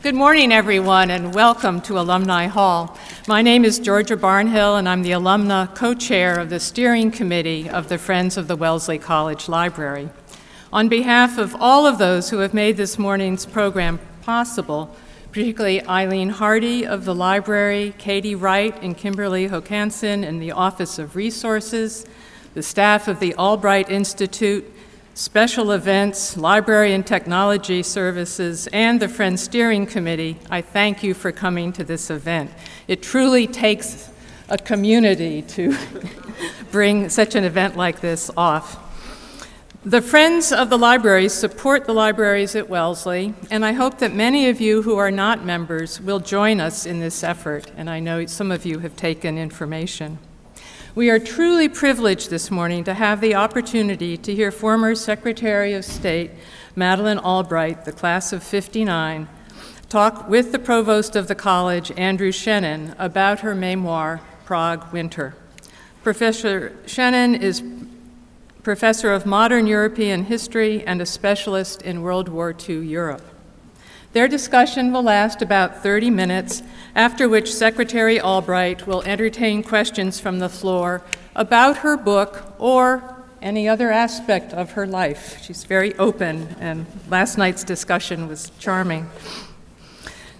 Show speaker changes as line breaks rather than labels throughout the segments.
Good morning, everyone, and welcome to Alumni Hall. My name is Georgia Barnhill, and I'm the alumna co-chair of the steering committee of the Friends of the Wellesley College Library. On behalf of all of those who have made this morning's program possible, particularly Eileen Hardy of the library, Katie Wright and Kimberly Hokanson in the Office of Resources, the staff of the Albright Institute, Special Events, Library and Technology Services, and the Friends Steering Committee, I thank you for coming to this event. It truly takes a community to bring such an event like this off. The Friends of the Library support the libraries at Wellesley, and I hope that many of you who are not members will join us in this effort, and I know some of you have taken information. We are truly privileged this morning to have the opportunity to hear former Secretary of State Madeleine Albright, the class of '59, talk with the Provost of the college, Andrew Shennan, about her memoir, Prague Winter. Professor Shennan is Professor of Modern European History and a specialist in World War II Europe. Their discussion will last about 30 minutes, after which Secretary Albright will entertain questions from the floor about her book or any other aspect of her life. She's very open, and last night's discussion was charming.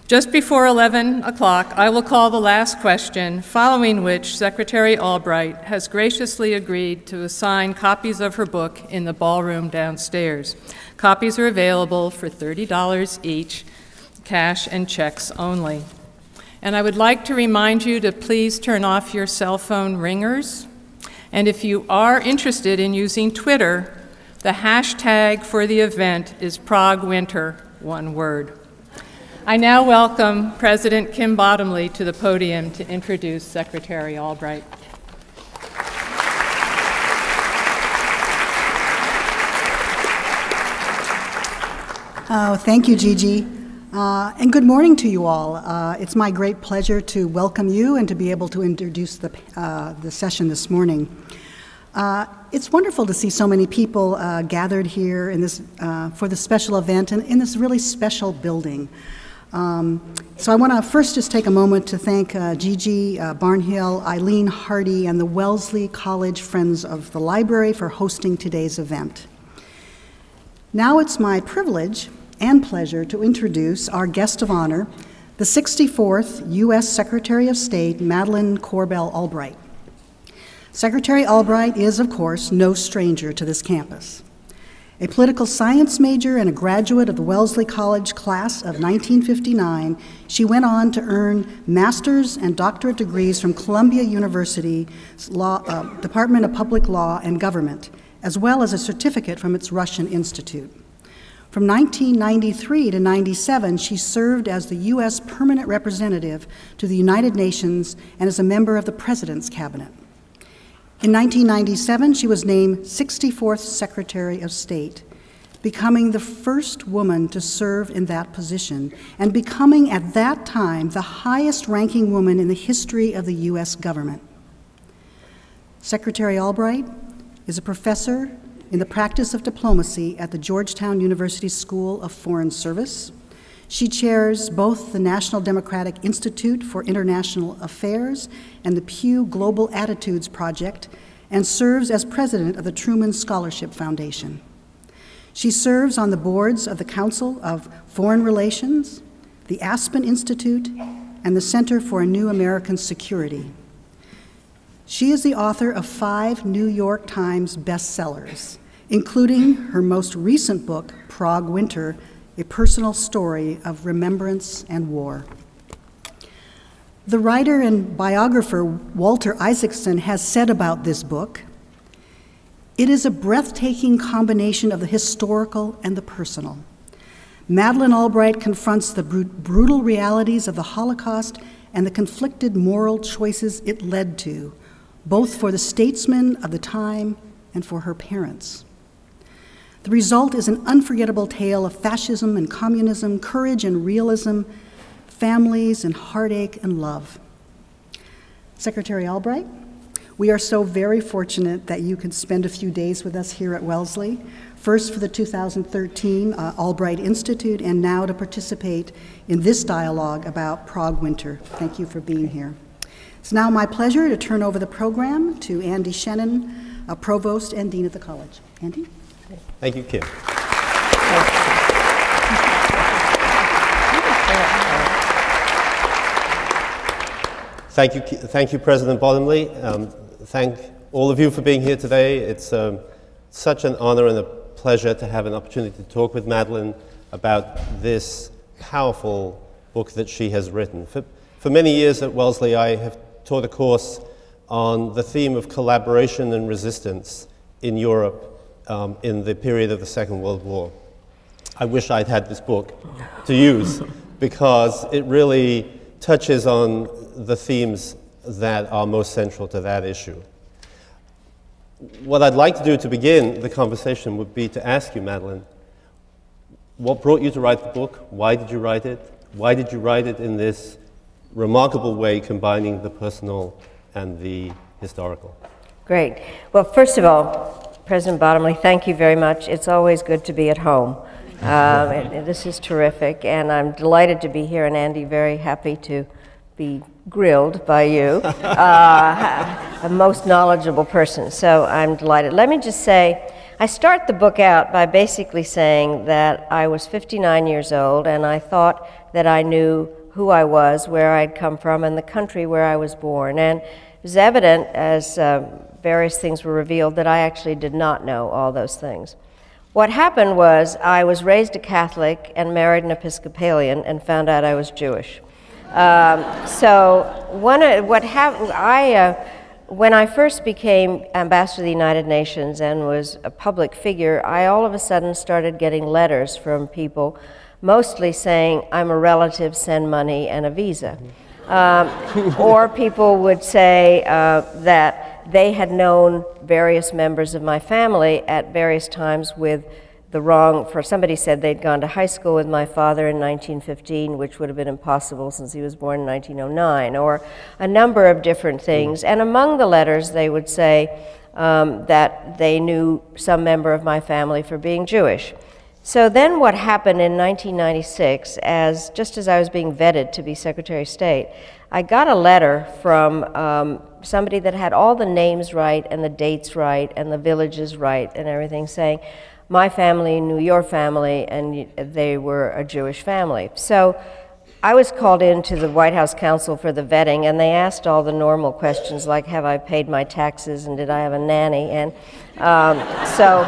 Just before 11 o'clock, I will call the last question, following which Secretary Albright has graciously agreed to assign copies of her book in the ballroom downstairs. Copies are available for $30 each, cash and checks only. And I would like to remind you to please turn off your cell phone ringers. And if you are interested in using Twitter, the hashtag for the event is Prague Winter, one word. I now welcome President Kim Bottomley to the podium to introduce Secretary Albright.
Thank you, Gigi. And good morning to you all. It's my great pleasure to welcome you and to be able to introduce the session this morning. It's wonderful to see so many people gathered here in this, for the special event and in this really special building. So I want to first just take a moment to thank Gigi Barnhill, Eileen Hardy, and the Wellesley College Friends of the Library for hosting today's event. Now it's my privilege and pleasure to introduce our guest of honor, the 64th U.S. Secretary of State, Madeleine Korbel Albright. Secretary Albright is, of course, no stranger to this campus. A political science major and a graduate of the Wellesley College class of 1959, she went on to earn master's and doctorate degrees from Columbia University's Department of Public Law and Government, as well as a certificate from its Russian Institute. From 1993 to 97, she served as the U.S. Permanent Representative to the United Nations and as a member of the President's Cabinet. In 1997, she was named 64th Secretary of State, becoming the first woman to serve in that position and becoming at that time the highest-ranking woman in the history of the U.S. government. Secretary Albright is a professor in the practice of diplomacy at the Georgetown University School of Foreign Service. She chairs both the National Democratic Institute for International Affairs and the Pew Global Attitudes Project, and serves as president of the Truman Scholarship Foundation. She serves on the boards of the Council of Foreign Relations, the Aspen Institute, and the Center for a New American Security. She is the author of 5 New York Times bestsellers, including her most recent book, Prague Winter, a personal story of remembrance and war. The writer and biographer Walter Isaacson has said about this book, "It is a breathtaking combination of the historical and the personal. Madeleine Albright confronts the brutal realities of the Holocaust and the conflicted moral choices it led to, both for the statesmen of the time and for her parents. The result is an unforgettable tale of fascism and communism, courage and realism, families and heartache and love." Secretary Albright, We are so very fortunate that you can spend a few days with us here at Wellesley, first for the 2013 Albright Institute, and now to participate in this dialogue about Prague winter. Thank you for being here. It's now my pleasure to turn over the program to Andy Shennan, Provost and Dean of the College. Andy?
Thank you, Kim. Thank you, President Bottomley. Thank all of you for being here today. It's such an honor and a pleasure to have an opportunity to talk with Madeleine about this powerful book that she has written. For many years at Wellesley, I have taught a course on the theme of collaboration and resistance in Europe in the period of the Second World War. I wish I'd had this book to use because it really touches on the themes that are most central to that issue. What I'd like to do to begin the conversation would be to ask you, Madeleine, what brought you to write the book? Why did you write it? Why did you write it in this remarkable way, combining the personal and the historical?
Great. Well, first of all, President Bottomley, thank you very much. It's always good to be at home. This is terrific, and I'm delighted to be here, and Andy, very happy to be grilled by you, a most knowledgeable person, so I'm delighted. Let me just say, I start the book out by basically saying that I was 59 years old, and I thought that I knew who I was, where I'd come from, and the country where I was born. And it was evident, as various things were revealed, that I actually did not know all those things. What happened was I was raised a Catholic and married an Episcopalian and found out I was Jewish. When I first became ambassador to the United Nations and was a public figure, I all of a sudden started getting letters from people, mostly saying, I'm a relative, send money and a visa. Or people would say that they had known various members of my family at various times with the wrong, for somebody said they'd gone to high school with my father in 1915, which would have been impossible since he was born in 1909, or a number of different things. And among the letters, they would say that they knew some member of my family for being Jewish. So then what happened in 1996, just as I was being vetted to be Secretary of State, I got a letter from somebody that had all the names right and the dates right and the villages right and everything, saying, my family knew your family, and they were a Jewish family. So I was called into the White House Council for the vetting, and they asked all the normal questions like, have I paid my taxes and did I have a nanny? And so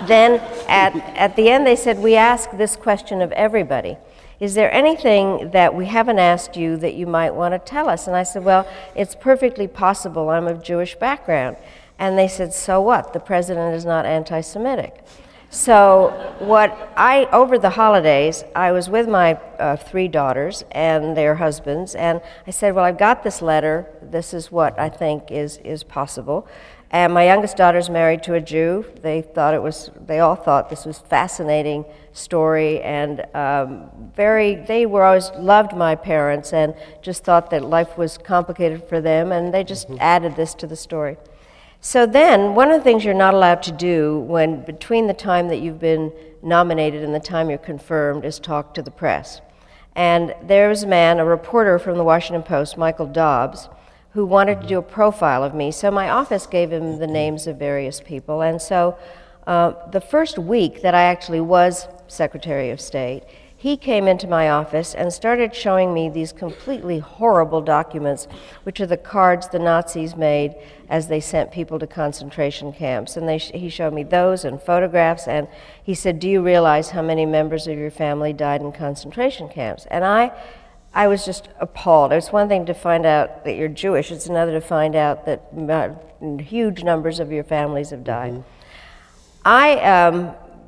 then at the end they said, we ask this question of everybody. Is there anything that we haven't asked you that you might want to tell us? And I said, well, it's perfectly possible. I'm of Jewish background. And they said, so what? The president is not anti-Semitic. So over the holidays, I was with my 3 daughters and their husbands, and I said, well, I've got this letter. This is what I think is possible. And my youngest daughter's married to a Jew. They all thought this was a fascinating story, and they were always loved my parents and just thought that life was complicated for them, and they just added this to the story. So then, one of the things you're not allowed to do between the time that you've been nominated and the time you're confirmed is talk to the press. And there was a man, a reporter from the Washington Post, Michael Dobbs, who wanted to do a profile of me. So my office gave him the names of various people. And so the first week that I actually was Secretary of State, he came into my office and started showing me these completely horrible documents, which are the cards the Nazis made as they sent people to concentration camps. And he showed me those and photographs, and he said, do you realize how many members of your family died in concentration camps? And I was just appalled. It's one thing to find out that you're Jewish, it's another to find out that huge numbers of your families have died.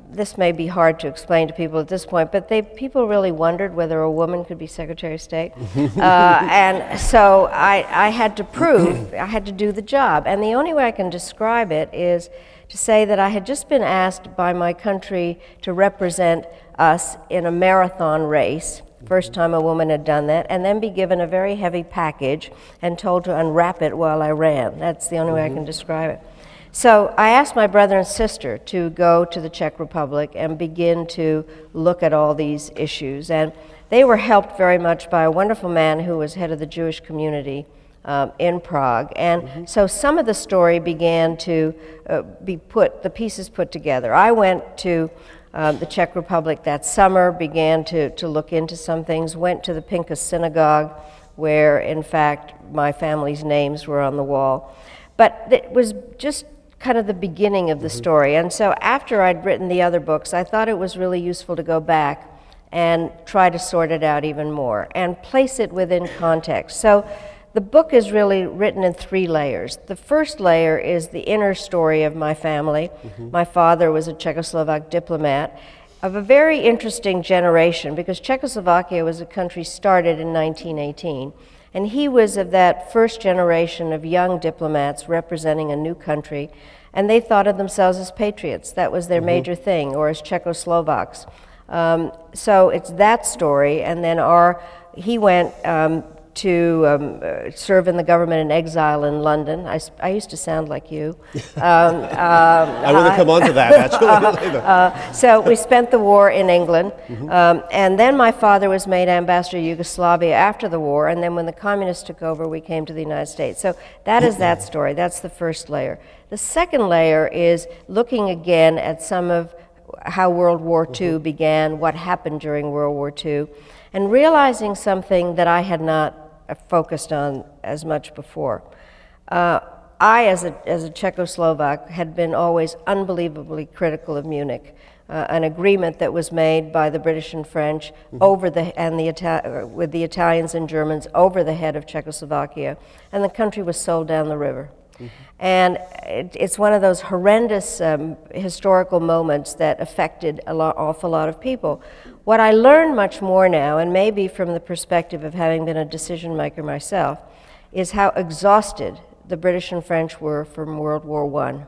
This may be hard to explain to people at this point, but people really wondered whether a woman could be Secretary of State. And so I had to prove, I had to do the job. And the only way I can describe it is to say that I had just been asked by my country to represent us in a marathon race first time a woman had done that, and then be given a very heavy package and told to unwrap it while I ran. That's the only way I can describe it. So I asked my brother and sister to go to the Czech Republic and begin to look at all these issues. And they were helped very much by a wonderful man who was head of the Jewish community in Prague. And so some of the story began to the pieces put together. I went to the Czech Republic that summer, began to look into some things, went to the Pinkas Synagogue, where in fact my family's names were on the wall. But it was just kind of the beginning of the story. And so after I'd written the other books, I thought it was really useful to go back and try to sort it out even more and place it within context. So the book is really written in 3 layers. The first layer is the inner story of my family. My father was a Czechoslovak diplomat of a very interesting generation, because Czechoslovakia was a country started in 1918. And he was of that first generation of young diplomats representing a new country, and they thought of themselves as patriots. That was their major thing, or as Czechoslovaks. So it's that story, and then he went to serve in the government in exile in London. I used to sound like you.
I want to come on to that, actually.
So we spent the war in England, and then my father was made ambassador to Yugoslavia after the war, and then when the communists took over, we came to the United States. So that is that story. That's the first layer. The second layer is looking again at some of how World War II began, what happened during World War II, and realizing something that I had not focused on as much before. I, as a Czechoslovak, had been always unbelievably critical of Munich, an agreement that was made by the British and French with the Italians and Germans over the head of Czechoslovakia, and the country was sold down the river. And it's one of those horrendous historical moments that affected an awful lot of people. What I learned much more now, and maybe from the perspective of having been a decision maker myself, is how exhausted the British and French were from World War I.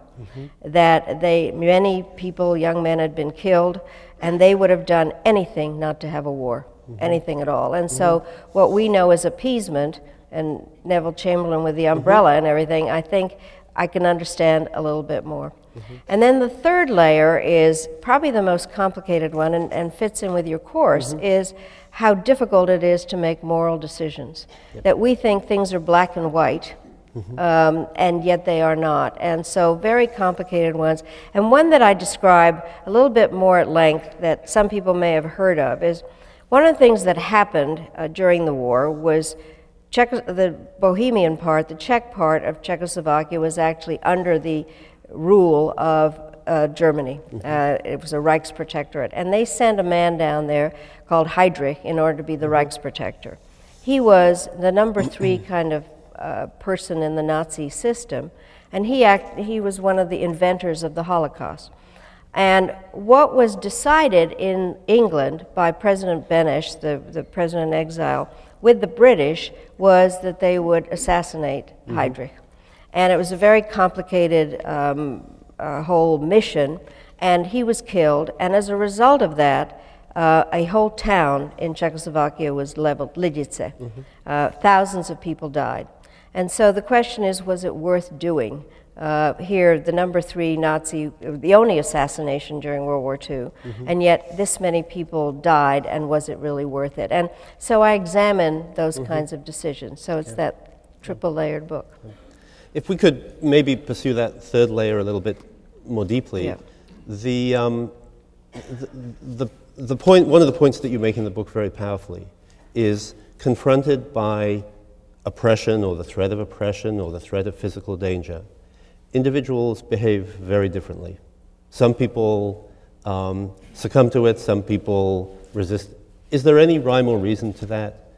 That many people, young men, had been killed, and they would have done anything not to have a war, anything at all. And so what we know as appeasement, and Neville Chamberlain with the umbrella and everything, I think I can understand a little bit more. And then the third layer is probably the most complicated one, and fits in with your course, is how difficult it is to make moral decisions. That we think things are black and white, and yet they are not. And so very complicated ones. And one that I describe a little bit more at length that some people may have heard of is one of the things that happened during the war was the Bohemian part, the Czech part of Czechoslovakia was actually under the rule of Germany. It was a Reichsprotectorate. And they sent a man down there called Heydrich in order to be the Reichsprotector. He was the number 3 kind of person in the Nazi system, and he was one of the inventors of the Holocaust. And what was decided in England by President Benesch, the president in exile, with the British, was that they would assassinate Heydrich. And it was a very complicated whole mission, and he was killed. And as a result of that, a whole town in Czechoslovakia was leveled, Lidice. Thousands of people died. And so the question is, was it worth doing? Here, the number 3 Nazi, the only assassination during World War II, and yet this many people died, and was it really worth it? And so I examine those kinds of decisions. So it's that triple-layered book.
If we could maybe pursue that third layer a little bit more deeply, the point, one of the points that you make in the book very powerfully is confronted by oppression or the threat of oppression or the threat of physical danger, individuals behave very differently. Some people succumb to it, some people resist. Is there any rhyme or reason to that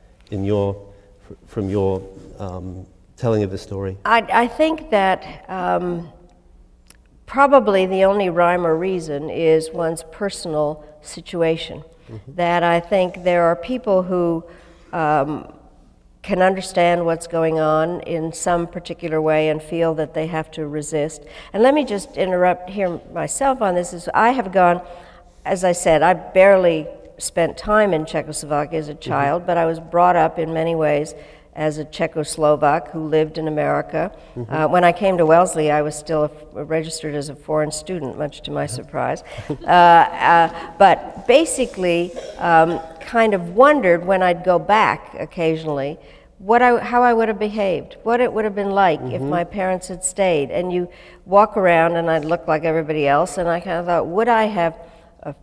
from your telling of the story?
I think that probably the only rhyme or reason is one's personal situation. That I think there are people who can understand what's going on in some particular way and feel that they have to resist. And let me just interrupt here myself on this. I have gone, as I said, I barely spent time in Czechoslovakia as a child, but I was brought up in many ways as a Czechoslovak who lived in America. When I came to Wellesley, I was still registered as a foreign student, much to my surprise. But basically, kind of wondered when I'd go back occasionally how I would have behaved, what it would have been like if my parents had stayed. And you walk around and I'd look like everybody else, and I kind of thought, would I have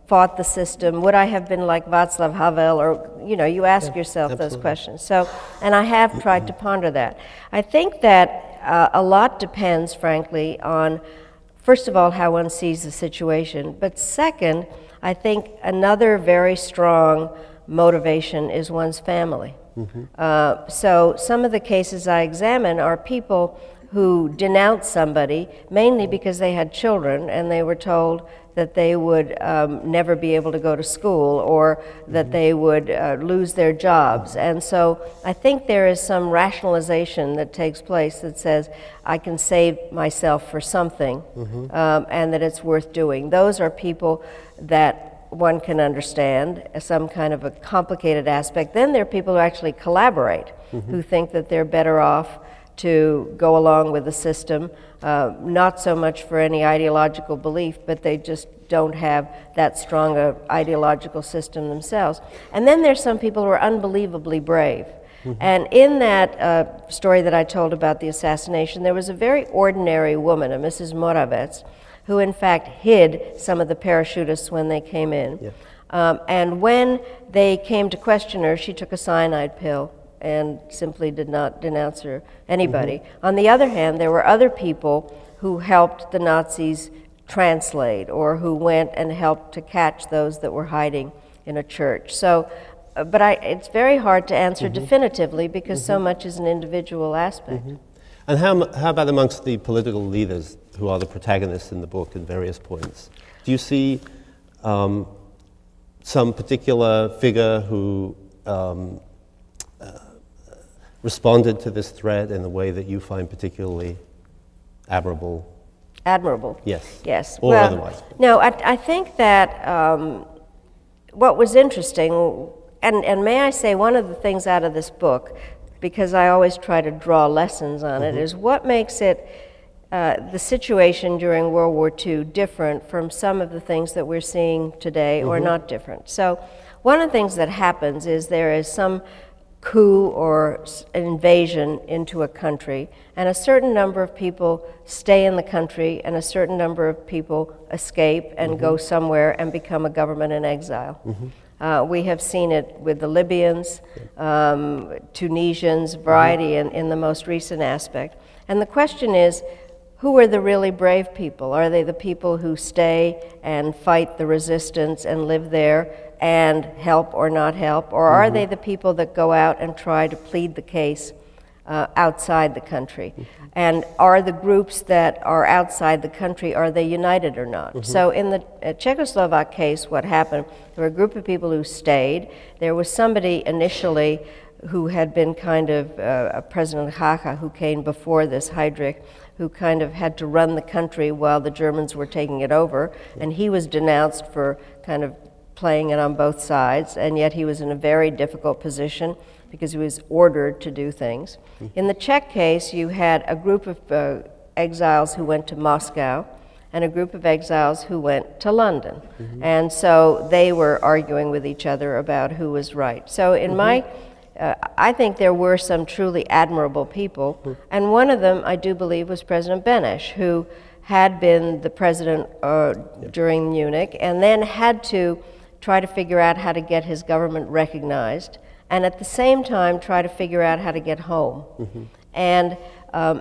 fought the system? Would I have been like Václav Havel? Or, you know, you ask yourself those questions. So, and I have tried to ponder that. I think that a lot depends, frankly, on, first of all, how one sees the situation. But second, I think another very strong motivation is one's family. So some of the cases I examine are people who denounce somebody mainly because they had children and they were told that they would never be able to go to school, or that they would lose their jobs. And so I think there is some rationalization that takes place that says, I can save myself for something, and that it's worth doing. Those are people that one can understand as some kind of a complicated aspect. Then there are people who actually collaborate, who think that they're better off to go along with the system, not so much for any ideological belief, but they just don't have that strong a ideological system themselves. And then there's some people who are unbelievably brave. And in that story that I told about the assassination, there was a very ordinary woman, a Mrs. Moravec, who in fact hid some of the parachutists when they came in. And when they came to question her, she took a cyanide pill and simply did not denounce her, anybody. On the other hand, there were other people who helped the Nazis translate, or who went and helped to catch those that were hiding in a church. So, but it's very hard to answer definitively because so much is an individual aspect.
And how about amongst the political leaders who are the protagonists in the book at various points? Do you see some particular figure who responded to this threat in a way that you find particularly admirable?
Admirable?
Yes.
Yes.
Or
well,
otherwise?
No, I think that what was interesting, and may I say one of the things out of this book, because I always try to draw lessons on it, is what makes it, the situation during World War II, different from some of the things that we're seeing today, or not different. So one of the things that happens is there is some coup or an invasion into a country, and a certain number of people stay in the country, and a certain number of people escape and go somewhere and become a government in exile. We have seen it with the Libyans, Tunisians, variety in the most recent aspect. And the question is, who are the really brave people? Are they the people who stay and fight the resistance and live there and help or not help? Or are they the people that go out and try to plead the case outside the country? And are the groups that are outside the country, are they united or not? So in the Czechoslovak case, what happened, there were a group of people who stayed. There was somebody initially who had been kind of President Hacha, who came before this, Heydrich, who kind of had to run the country while the Germans were taking it over, and he was denounced for kind of playing it on both sides, and yet he was in a very difficult position because he was ordered to do things. In the Czech case, you had a group of exiles who went to Moscow and a group of exiles who went to London. And so they were arguing with each other about who was right. So in my I think there were some truly admirable people, and one of them, I do believe, was President Beneš, who had been the president during Munich, and then had to try to figure out how to get his government recognized, and at the same time try to figure out how to get home. And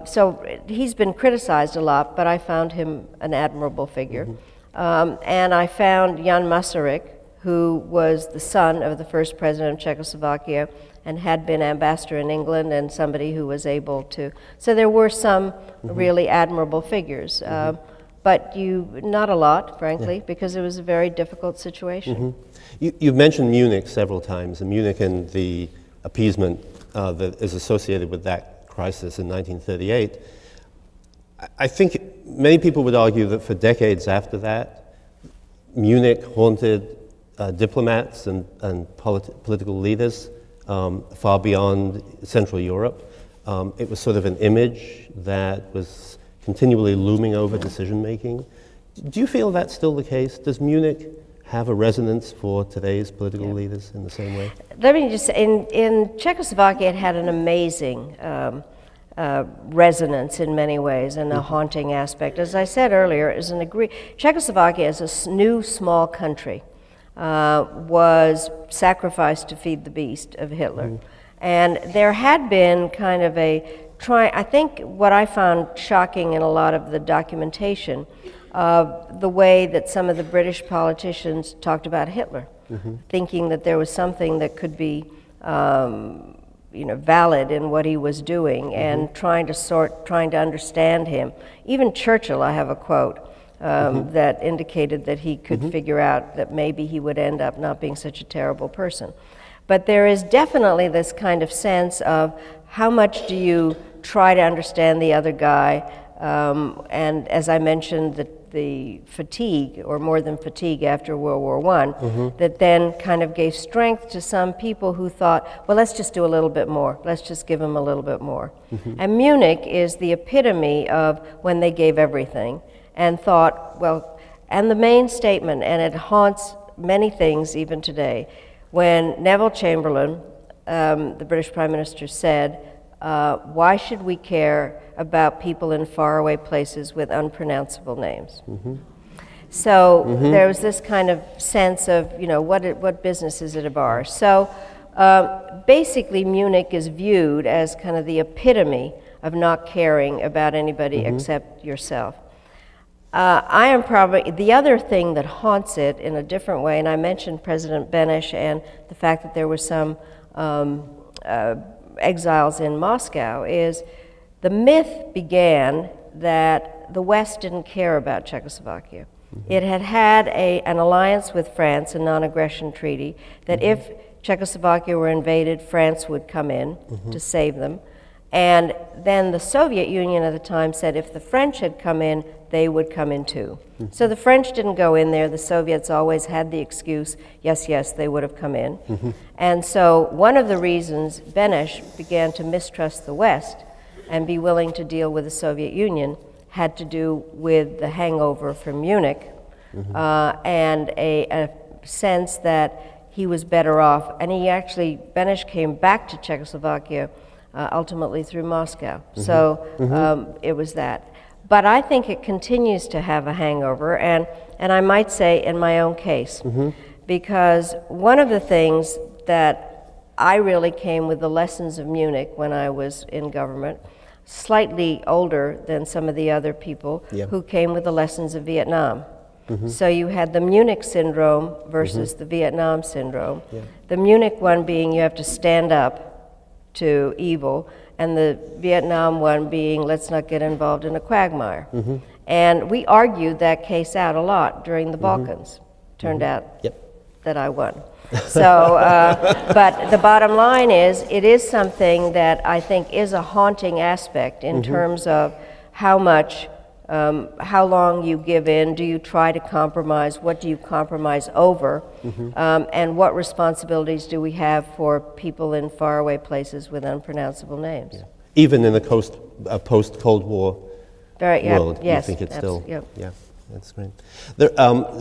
so he's been criticized a lot, but I found him an admirable figure. And I found Jan Masaryk, who was the son of the first president of Czechoslovakia and had been ambassador in England, and somebody who was able to, so there were some really admirable figures, but not a lot, frankly, because it was a very difficult situation.
You've mentioned Munich several times, and Munich and the appeasement that is associated with that crisis in 1938. I think many people would argue that for decades after that, Munich haunted diplomats and political leaders far beyond Central Europe. It was sort of an image that was continually looming over decision-making. Do you feel that's still the case? Does Munich have a resonance for today's political leaders in the same way?
Let me just say, in Czechoslovakia, it had an amazing resonance in many ways and a haunting aspect. As I said earlier, Czechoslovakia as a new small country was sacrificed to feed the beast of Hitler. And there had been kind of I think what I found shocking in a lot of the documentation of the way that some of the British politicians talked about Hitler, thinking that there was something that could be valid in what he was doing, and trying to understand him. Even Churchill, I have a quote that indicated that he could figure out that maybe he would end up not being such a terrible person. But there is definitely this kind of sense of how much do you try to understand the other guy, and as I mentioned, the fatigue, or more than fatigue after World War I, that then kind of gave strength to some people who thought, well, let's just do a little bit more. Let's just give them a little bit more. And Munich is the epitome of when they gave everything and thought, well, and the main statement, and it haunts many things even today, when Neville Chamberlain, the British Prime Minister, said, why should we care about people in faraway places with unpronounceable names? So there was this kind of sense of, what business is it of ours? So basically Munich is viewed as kind of the epitome of not caring about anybody except yourself. I am probably, the other thing that haunts it in a different way, and I mentioned President Beneš and the fact that there were some exiles in Moscow, is the myth began that the West didn't care about Czechoslovakia. It had had an alliance with France, a non-aggression treaty, that if Czechoslovakia were invaded, France would come in to save them. And then the Soviet Union at the time said if the French had come in, they would come in too. So the French didn't go in there. The Soviets always had the excuse, yes, they would have come in. And so one of the reasons Beneš began to mistrust the West and be willing to deal with the Soviet Union had to do with the hangover from Munich and a sense that he was better off. And Beneš came back to Czechoslovakia ultimately through Moscow. So it was that. But I think it continues to have a hangover, and I might say in my own case, because one of the things that I really came with the lessons of Munich when I was in government, slightly older than some of the other people who came with the lessons of Vietnam. So you had the Munich syndrome versus the Vietnam syndrome. The Munich one being you have to stand up to evil, and the Vietnam one being let's not get involved in a quagmire. And we argued that case out a lot during the Balkans. Turned out that I won. So, but the bottom line is, it is something that I think is a haunting aspect in terms of how much, how long you give in, do you try to compromise, what do you compromise over, and what responsibilities do we have for people in faraway places with unpronounceable names.
Even in the post-Cold War world, you think it's still, yeah, that's great. There,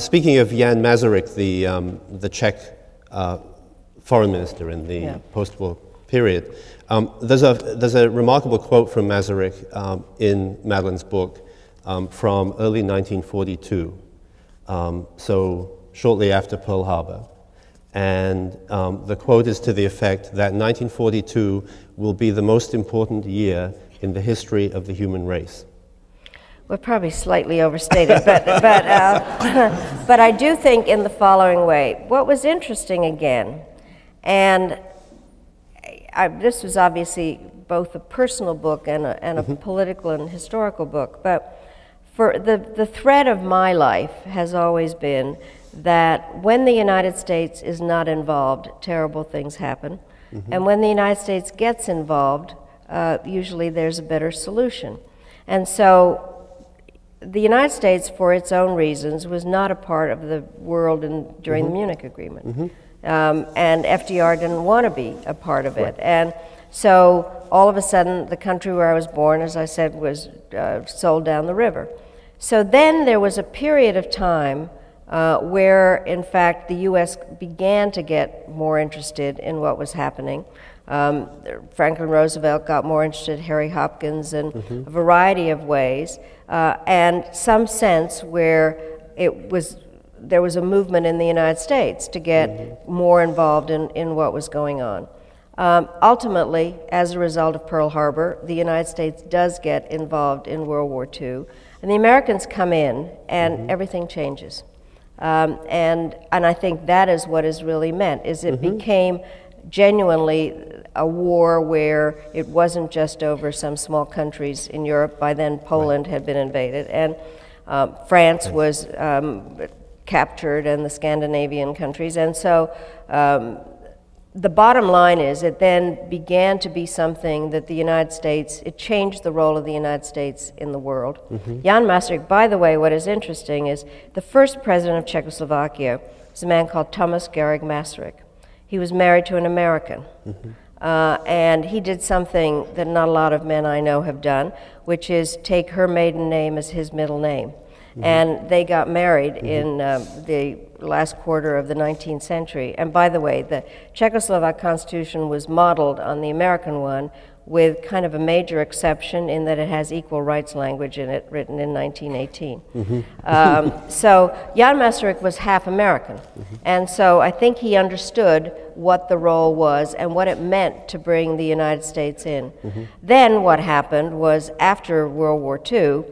speaking of Jan Masaryk, the Czech foreign minister in the post-war period, there's a remarkable quote from Masaryk in Madeleine's book from early 1942, so shortly after Pearl Harbor. And the quote is to the effect that 1942 will be the most important year in the history of the human race.
Well, probably slightly overstated, but I do think in the following way. What was interesting again, and this was obviously both a personal book and a political and historical book, but for the thread of my life has always been that when the United States is not involved, terrible things happen. And when the United States gets involved, usually there's a better solution. And so the United States, for its own reasons, was not a part of the world during the Munich Agreement. And FDR didn't want to be a part of it. And so all of a sudden, the country where I was born, as I said, was sold down the river. So then there was a period of time where, in fact, the U.S. began to get more interested in what was happening. Franklin Roosevelt got more interested, Harry Hopkins, in a variety of ways, and some sense where there was a movement in the United States to get more involved in what was going on. Ultimately, as a result of Pearl Harbor, the United States does get involved in World War II, and the Americans come in, and everything changes. And I think that is what is really meant, is it became genuinely a war where it wasn't just over some small countries in Europe. By then, Poland had been invaded, and France was captured, and the Scandinavian countries. And so the bottom line is it then began to be something that the United States, it changed the role of the United States in the world. Jan Masaryk, by the way, what is interesting is the first president of Czechoslovakia was a man called Thomas Garrigue Masaryk. He was married to an American. And he did something that not a lot of men I know have done, which is take her maiden name as his middle name. And they got married in the last quarter of the 19th century. And by the way, the Czechoslovak Constitution was modeled on the American one, with kind of a major exception in that it has equal rights language in it, written in 1918. So Jan Masaryk was half American. And so I think he understood what the role was and what it meant to bring the United States in. Then what happened was, after World War II,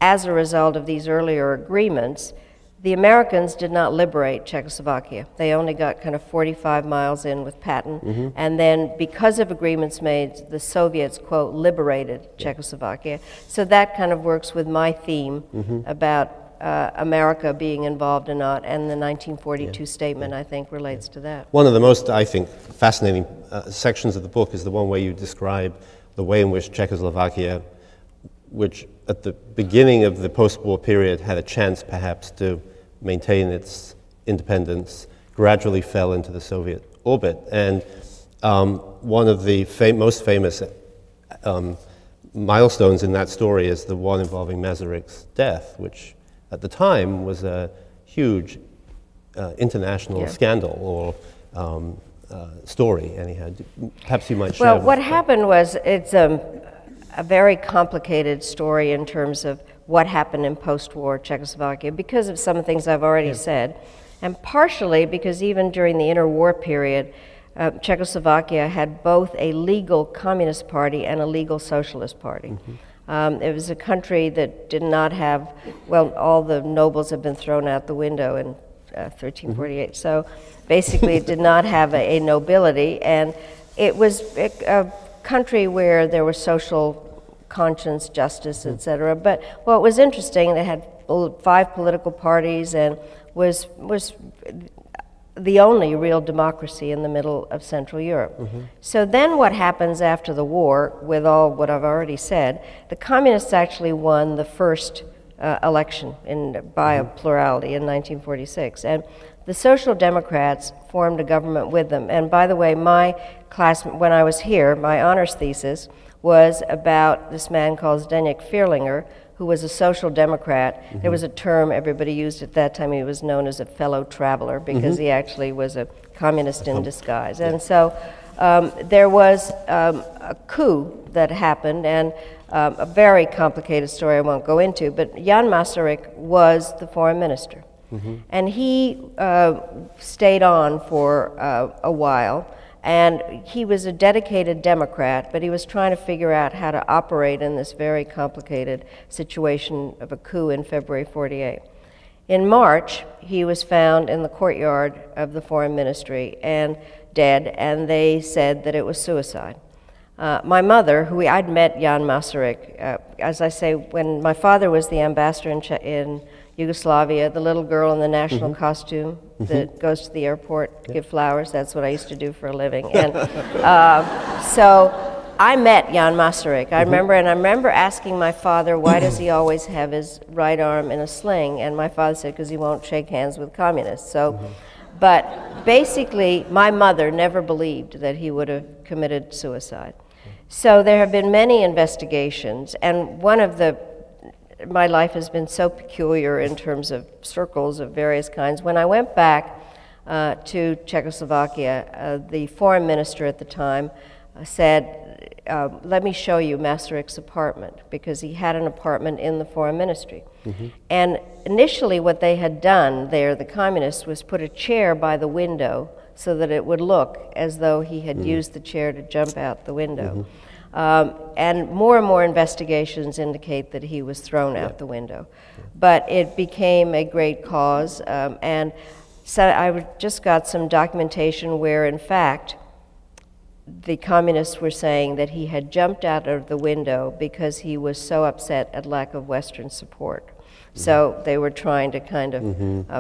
as a result of these earlier agreements, the Americans did not liberate Czechoslovakia. They only got kind of 45 miles in with Patton. And then, because of agreements made, the Soviets, quote, liberated Czechoslovakia. So that kind of works with my theme about America being involved or not, and the 1942 statement, I think, relates to that.
One of the most, I think, fascinating sections of the book is the one where you describe the way in which Czechoslovakia, which at the beginning of the post-war period had a chance perhaps to maintain its independence, gradually fell into the Soviet orbit. And one of the most famous milestones in that story is the one involving Masaryk's death, which at the time was a huge international scandal or story. Anyhow, perhaps you might share.
Well, what happened was, it's a very complicated story in terms of what happened in post-war Czechoslovakia, because of some things I've already said, and partially because even during the interwar period, Czechoslovakia had both a legal communist party and a legal socialist party. It was a country that did not have, well, all the nobles had been thrown out the window in 1348, so basically it did not have a nobility, and it was a country where there was social conscience, justice, etc. But what was interesting, they had 5 political parties and was the only real democracy in the middle of Central Europe. So then what happens after the war, with all what I've already said, the communists actually won the first election by a plurality in 1946. And the Social Democrats formed a government with them. And by the way, my class, when I was here, my honors thesis was about this man called Zdeněk Fierlinger, who was a social democrat. There was a term everybody used at that time. He was known as a fellow traveler, because he actually was a communist in disguise. And so there was a coup that happened, and a very complicated story I won't go into, but Jan Masaryk was the foreign minister. And he stayed on for a while, and he was a dedicated Democrat, but he was trying to figure out how to operate in this very complicated situation of a coup in February '48. In March, he was found in the courtyard of the foreign ministry and dead, and they said that it was suicide. My mother, who I'd met Jan Masaryk, as I say, when my father was the ambassador in Yugoslavia, the little girl in the national costume that goes to the airport to give flowers, that's what I used to do for a living. And so I met Jan Masaryk. I remember asking my father, why does he always have his right arm in a sling? And my father said, because he won't shake hands with communists. So, but basically, my mother never believed that he would have committed suicide. So there have been many investigations, and my life has been so peculiar in terms of circles of various kinds. When I went back to Czechoslovakia, the foreign minister at the time said, let me show you Masaryk's apartment, because he had an apartment in the foreign ministry. And initially what they had done there, the communists, was put a chair by the window so that it would look as though he had used the chair to jump out the window. And more investigations indicate that he was thrown out the window. But it became a great cause, and so I just got some documentation where, in fact, the communists were saying that he had jumped out of the window because he was so upset at lack of Western support. So they were trying to kind of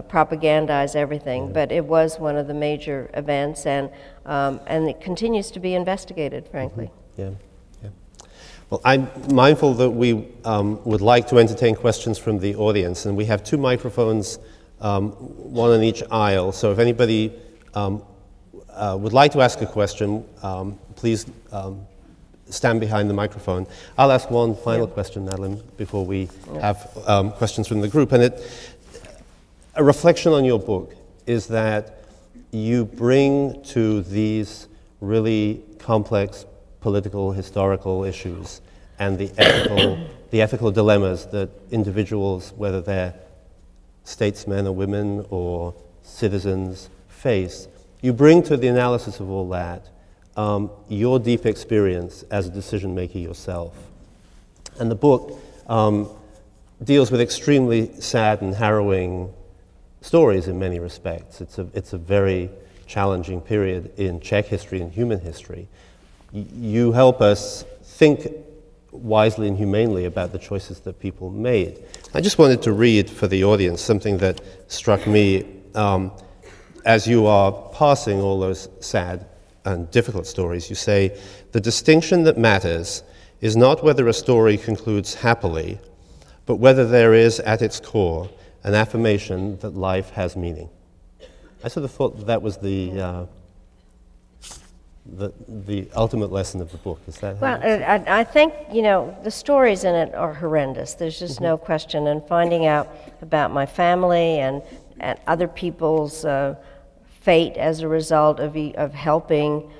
propagandize everything, but it was one of the major events, and it continues to be investigated, frankly.
Yeah. Well, I'm mindful that we would like to entertain questions from the audience, and we have 2 microphones, one in each aisle. So if anybody would like to ask a question, please stand behind the microphone. I'll ask one final question, Madeleine, before we have questions from the group. And a reflection on your book is that you bring to these really complex political, historical issues and the ethical dilemmas that individuals, whether they're statesmen or women or citizens, face. You bring to the analysis of all that your deep experience as a decision maker yourself. And the book deals with extremely sad and harrowing stories in many respects. It's a very challenging period in Czech history and human history. You help us think wisely and humanely about the choices that people made. I just wanted to read for the audience something that struck me as you are passing all those sad and difficult stories. You say, the distinction that matters is not whether a story concludes happily, but whether there is at its core an affirmation that life has meaning. I sort of thought that was the ultimate lesson of the book. Is that
well, I think, the stories in it are horrendous. There's just no question. And finding out about my family and other people's fate as a result of helping,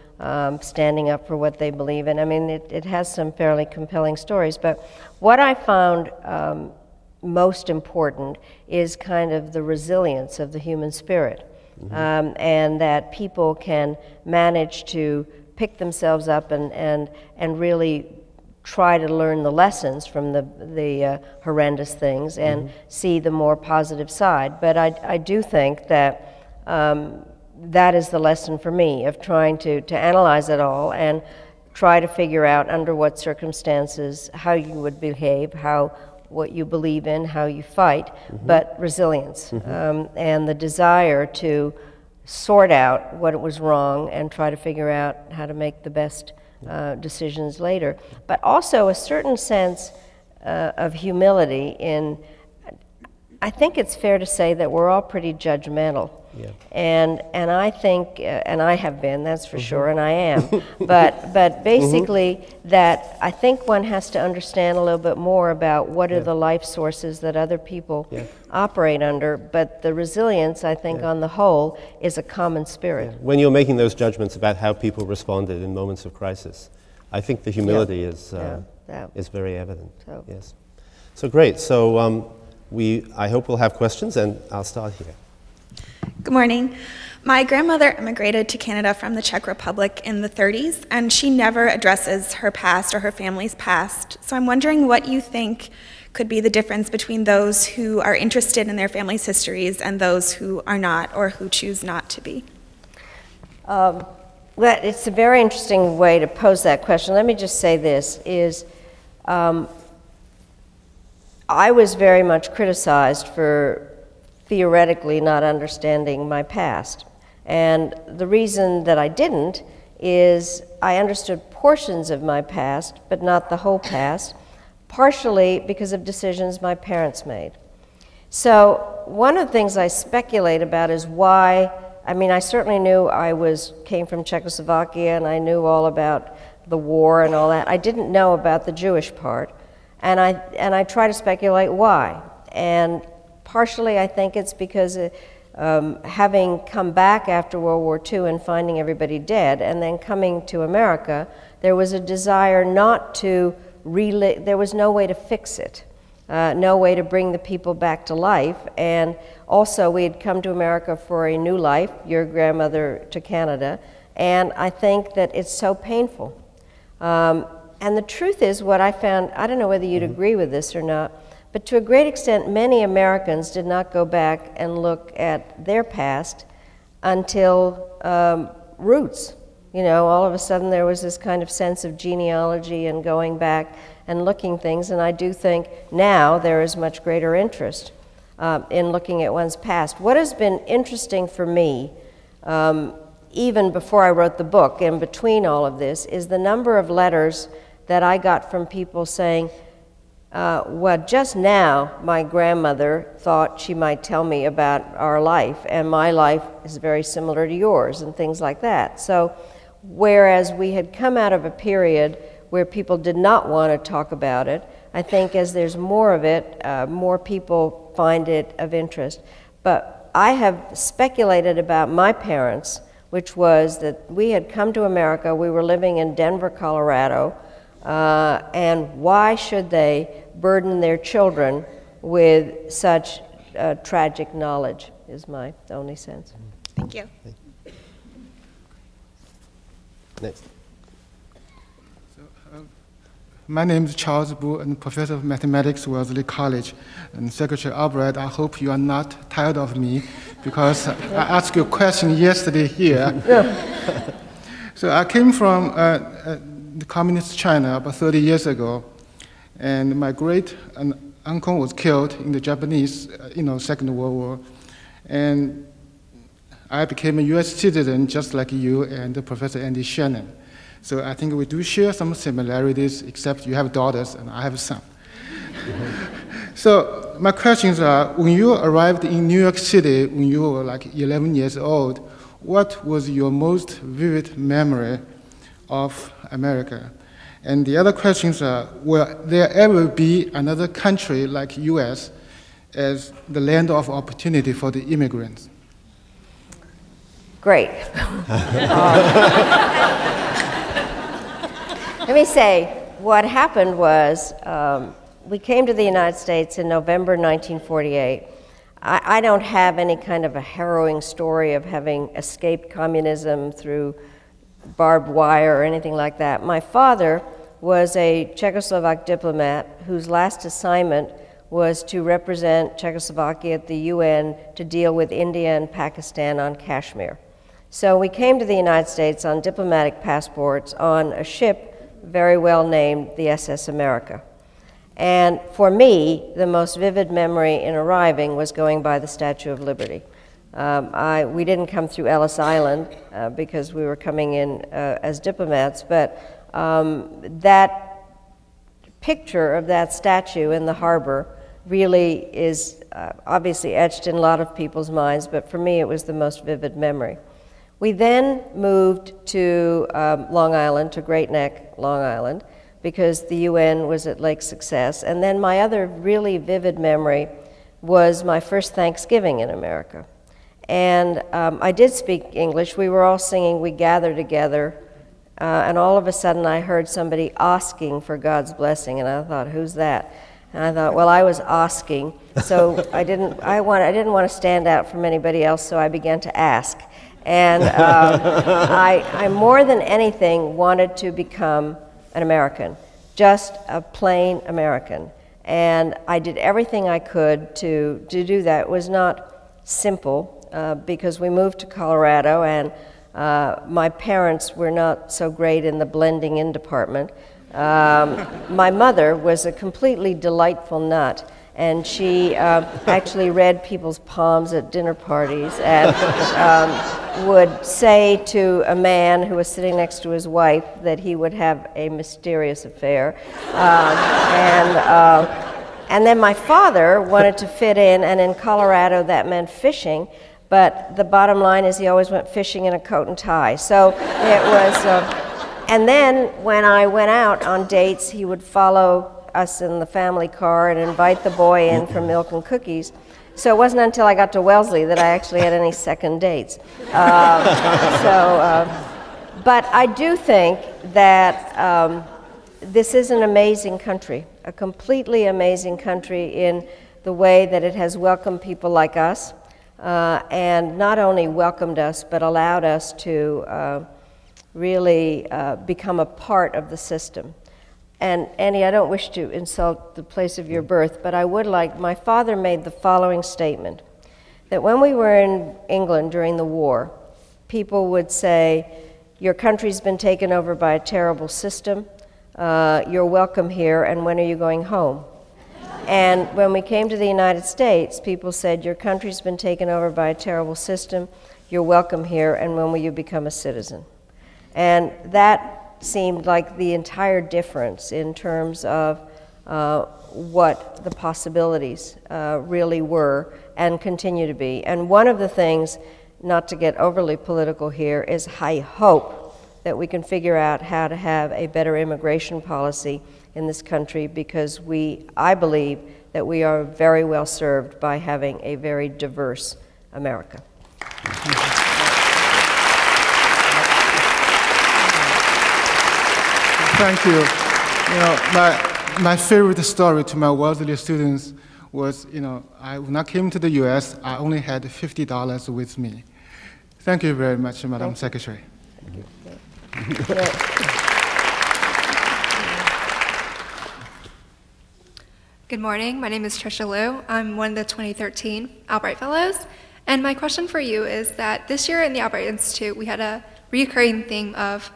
standing up for what they believe in. I mean, it has some fairly compelling stories. But what I found most important is kind of the resilience of the human spirit. And that people can manage to pick themselves up and really try to learn the lessons from the horrendous things and see the more positive side. But I do think that that is the lesson for me, of trying to analyze it all and try to figure out under what circumstances how you would behave, what you believe in, how you fight, but resilience and the desire to sort out what was wrong and try to figure out how to make the best decisions later. But also a certain sense of humility in, I think it's fair to say that we're all pretty judgmental. Yeah. And I think, and I have been, that's for sure, and I am, but basically that I think one has to understand a little bit more about what are the life sources that other people operate under, but the resilience, I think, on the whole, is a common spirit. Yeah.
When you're making those judgments about how people responded in moments of crisis, I think the humility is very evident. So. Yes. So great. So I hope we'll have questions, and I'll start here.
Good morning. My grandmother immigrated to Canada from the Czech Republic in the 30s, and she never addresses her past or her family's past. So I'm wondering what you think could be the difference between those who are interested in their family's histories and those who are not, or who choose not to be.
Well, it's a very interesting way to pose that question. Let me just say this, is I was very much criticized for theoretically not understanding my past. And the reason that I didn't is I understood portions of my past, but not the whole past, partially because of decisions my parents made. So one of the things I speculate about is why, I mean, I certainly knew came from Czechoslovakia, and I knew all about the war and all that. I didn't know about the Jewish part, and I try to speculate why. And partially I think it's because having come back after World War II and finding everybody dead, and then coming to America, there was a desire not to there was no way to fix it, no way to bring the people back to life. And also we had come to America for a new life, your grandmother to Canada, and I think that it's so painful. And the truth is, what I found, I don't know whether you'd agree with this or not, but to a great extent, many Americans did not go back and look at their past until roots. You know, all of a sudden there was this kind of sense of genealogy and going back and looking things, and I do think now there is much greater interest in looking at one's past. What has been interesting for me, even before I wrote the book, in between all of this, is the number of letters that I got from people saying, well, just now my grandmother thought she might tell me about our life, and my life is very similar to yours, and things like that. So whereas we had come out of a period where people did not want to talk about it, I think as there's more of it, more people find it of interest. But I have speculated about my parents, which was that we had come to America, we were living in Denver, Colorado, and why should they burden their children with such tragic knowledge, is my only sense.
Thank you.
Next.
My name is Charles Bu, and professor of mathematics at Wellesley College. And Secretary Albright, I hope you are not tired of me, because I asked you a question yesterday here. So I came from the communist China about 30 years ago, and my great uncle was killed in the Japanese, Second World War, and I became a U.S. citizen just like you and Professor Andy Shennan. So I think we do share some similarities, except you have daughters and I have a son. So my questions are, when you arrived in New York City when you were like 11 years old, what was your most vivid memory of America? And the other questions are, will there ever be another country like U.S. as the land of opportunity for the immigrants?
Great. Let me say, what happened was we came to the United States in November 1948. I don't have any kind of a harrowing story of having escaped communism through barbed wire or anything like that. My father was a Czechoslovak diplomat whose last assignment was to represent Czechoslovakia at the UN to deal with India and Pakistan on Kashmir. So we came to the United States on diplomatic passports on a ship very well named the SS America. And for me, the most vivid memory in arriving was going by the Statue of Liberty. We didn't come through Ellis Island because we were coming in as diplomats, but that picture of that statue in the harbor really is obviously etched in a lot of people's minds, but for me it was the most vivid memory. We then moved to Long Island, to Great Neck, Long Island, because the UN was at Lake Success. And then my other really vivid memory was my first Thanksgiving in America. And I did speak English. We were all singing "We Gather Together," and all of a sudden I heard somebody asking for God's blessing, and I thought, who's that? And I thought, well, I was asking, so I didn't want to stand out from anybody else, so I began to ask. And I more than anything wanted to become an American, just a plain American. And I did everything I could to do that. It was not simple because we moved to Colorado, and my parents were not so great in the blending in department. My mother was a completely delightful nut, and she actually read people's palms at dinner parties. And would say to a man who was sitting next to his wife that he would have a mysterious affair. And then my father wanted to fit in, and in Colorado that meant fishing, but the bottom line is he always went fishing in a coat and tie. So it was, and then when I went out on dates, he would follow us in the family car and invite the boy in for milk and cookies. So it wasn't until I got to Wellesley that I actually had any second dates. But I do think that this is an amazing country, a completely amazing country in the way that it has welcomed people like us, and not only welcomed us, but allowed us to really become a part of the system. And Annie, I don't wish to insult the place of your birth, but I would like, my father made the following statement, that when we were in England during the war, people would say, your country's been taken over by a terrible system, you're welcome here, and when are you going home? And when we came to the United States, people said, your country's been taken over by a terrible system, you're welcome here, and when will you become a citizen? And that seemed like the entire difference in terms of what the possibilities really were and continue to be. And one of the things, not to get overly political here, is I hope that we can figure out how to have a better immigration policy in this country, because I believe that we are very well served by having a very diverse America.
Thank you. You know, my favorite story to my Wellesley students was, you know, when I came to the U.S., I only had $50 with me. Thank you very much, Madam Secretary.
Good morning. My name is Trisha Liu. I'm one of the 2013 Albright Fellows. And my question for you is that this year in the Albright Institute, we had a recurring theme of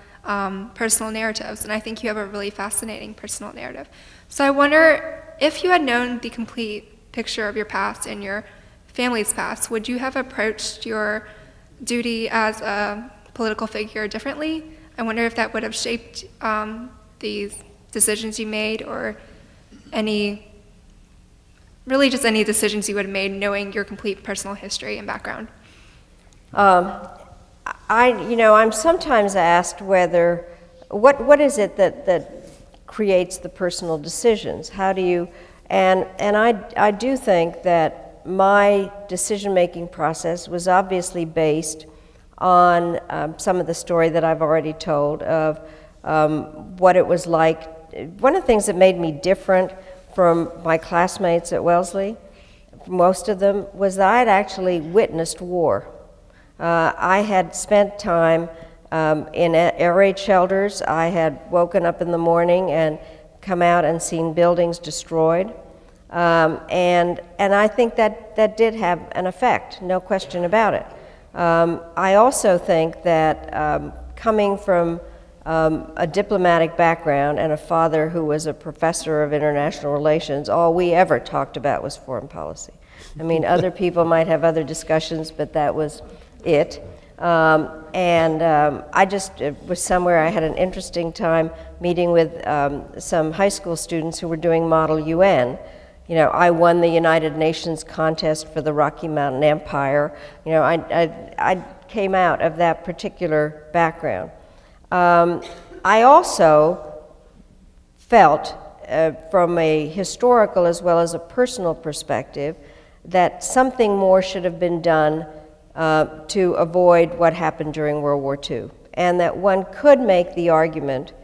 personal narratives, and I think you have a really fascinating personal narrative. So I wonder, if you had known the complete picture of your past and your family's past, would you have approached your duty as a political figure differently? I wonder if that would have shaped these decisions you made, or really just any decisions you would have made knowing your complete personal history and background.
I'm sometimes asked whether, what is it that creates the personal decisions? How do you, and I do think that my decision-making process was obviously based on some of the story that I've already told of what it was like. One of the things that made me different from my classmates at Wellesley, most of them, was that I had actually witnessed war. I had spent time in air raid shelters. I had woken up in the morning and come out and seen buildings destroyed. And I think that did have an effect, no question about it. I also think that coming from a diplomatic background and a father who was a professor of international relations, all we ever talked about was foreign policy. I mean, other people might have other discussions, but that was it. I just was somewhere, I had an interesting time meeting with some high school students who were doing Model UN. You know, I won the United Nations contest for the Rocky Mountain Empire. You know, I came out of that particular background. I also felt, from a historical as well as a personal perspective, that something more should have been done to avoid what happened during World War II, and that one could make the argument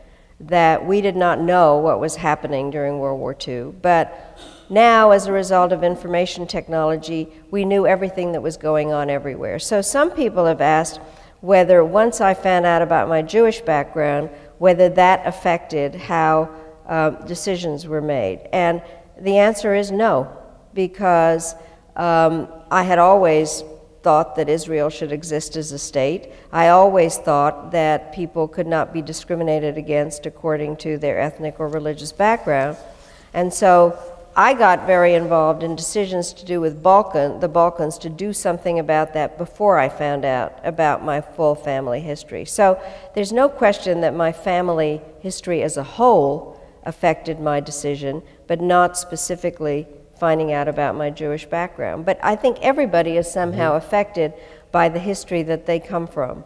that we did not know what was happening during World War II, but now, as a result of information technology, we knew everything that was going on everywhere. So some people have asked whether, once I found out about my Jewish background, whether that affected how decisions were made. And the answer is no, because I had always thought that Israel should exist as a state. I always thought that people could not be discriminated against according to their ethnic or religious background. And so I got very involved in decisions to do with the Balkans to do something about that before I found out about my full family history. So there's no question that my family history as a whole affected my decision, but not specifically finding out about my Jewish background. But I think everybody is somehow affected by the history that they come from,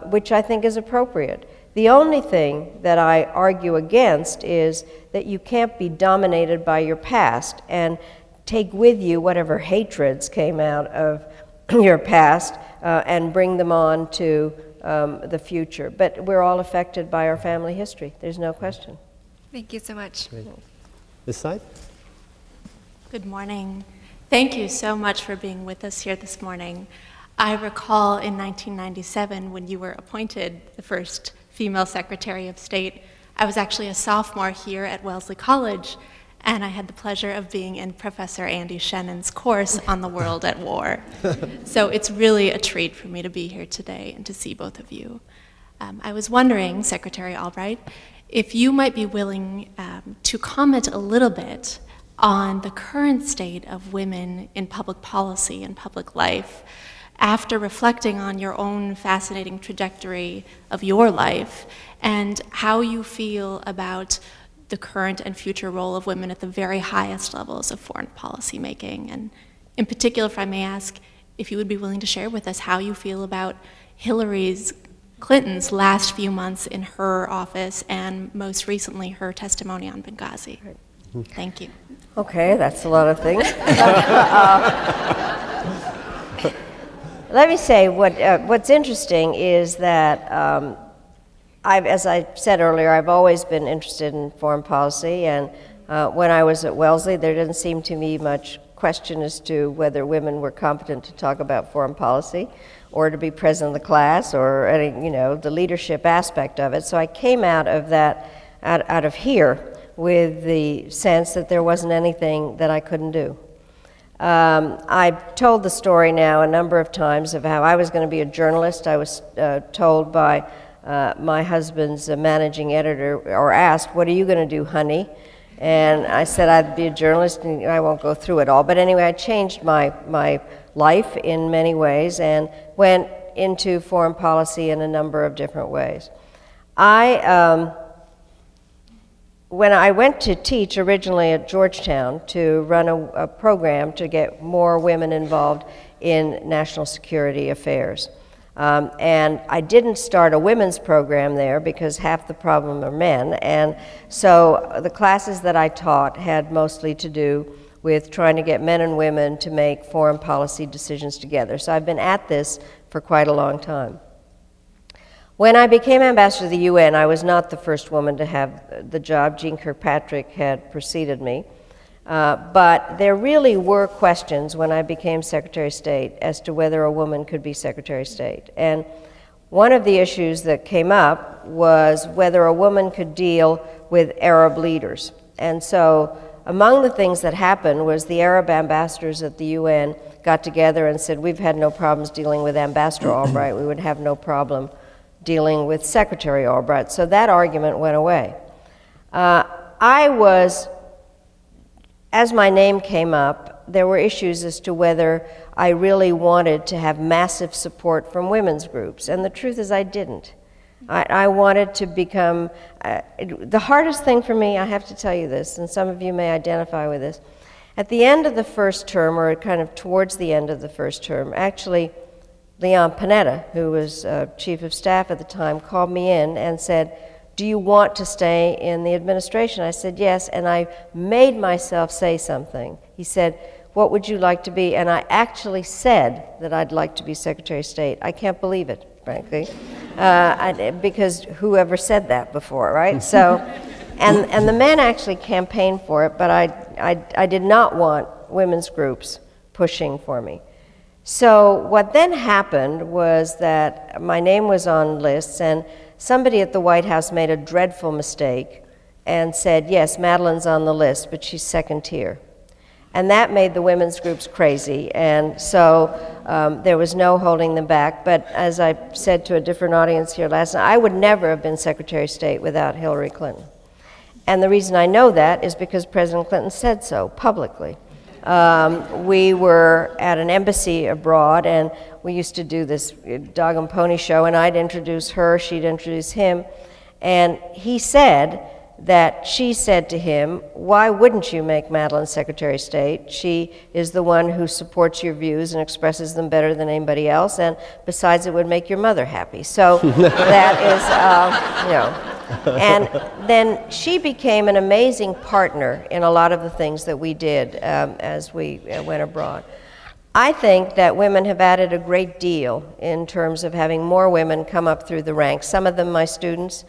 which I think is appropriate. The only thing that I argue against is that you can't be dominated by your past and take with you whatever hatreds came out of your past and bring them on to the future. But we're all affected by our family history. There's no question.
Thank you so much.
Great. This side?
Good morning. Thank you so much for being with us here this morning. I recall in 1997 when you were appointed the first female Secretary of State. I was actually a sophomore here at Wellesley College, and I had the pleasure of being in Professor Andy Shennan's course on the world at war. So it's really a treat for me to be here today and to see both of you. I was wondering, Secretary Albright, if you might be willing to comment a little bit on the current state of women in public policy and public life, after reflecting on your own fascinating trajectory of your life and how you feel about the current and future role of women at the very highest levels of foreign policy making. And in particular, if I may ask, if you would be willing to share with us how you feel about Hillary Clinton's last few months in her office and most recently her testimony on Benghazi. Thank you.
Okay, that's a lot of things. Let me say, what's interesting is that, as I said earlier, I've always been interested in foreign policy, and when I was at Wellesley, there didn't seem to me much question as to whether women were competent to talk about foreign policy or to be president of the class or any, the leadership aspect of it. So I came out of that, out of here with the sense that there wasn't anything that I couldn't do. I've told the story now a number of times of how I was going to be a journalist. I was told by my husband's managing editor, or asked, "What are you going to do, honey?" And I said I'd be a journalist, and I won't go through it all. But anyway, I changed my life in many ways and went into foreign policy in a number of different ways. When I went to teach originally at Georgetown to run a program to get more women involved in national security affairs. And I didn't start a women's program there because half the problem are men. And so the classes that I taught had mostly to do with trying to get men and women to make foreign policy decisions together. So I've been at this for quite a long time. When I became ambassador to the UN, I was not the first woman to have the job. Jean Kirkpatrick had preceded me. But there really were questions when I became Secretary of State as to whether a woman could be Secretary of State. And one of the issues that came up was whether a woman could deal with Arab leaders. And so among the things that happened was the Arab ambassadors at the UN got together and said, we've had no problems dealing with Ambassador Albright. We would have no problem dealing with Secretary Albright. So that argument went away. As my name came up, there were issues as to whether I really wanted to have massive support from women's groups. And the truth is I didn't. I wanted to become, the hardest thing for me, I have to tell you this, and some of you may identify with this, at the end of the first term, or kind of towards the end of the first term, actually, Leon Panetta, who was chief of staff at the time, called me in and said, do you want to stay in the administration? I said, yes, and I made myself say something. He said, what would you like to be? And I actually said that I'd like to be Secretary of State. I can't believe it, frankly, because whoever said that before, right? So, and the men actually campaigned for it, but I did not want women's groups pushing for me. So what then happened was that my name was on lists, and somebody at the White House made a dreadful mistake and said, yes, Madeleine's on the list, but she's second tier. And that made the women's groups crazy, and so there was no holding them back. But as I said to a different audience here last night, I would never have been Secretary of State without Hillary Clinton. And the reason I know that is because President Clinton said so publicly. We were at an embassy abroad, and we used to do this dog and pony show, and I'd introduce her, she'd introduce him, and he said that she said to him, "Why wouldn't you make Madeleine Secretary of State? She is the one who supports your views and expresses them better than anybody else, and besides, it would make your mother happy." So that is, you know. And then she became an amazing partner in a lot of the things that we did as we went abroad. I think that women have added a great deal in terms of having more women come up through the ranks. Some of them my students,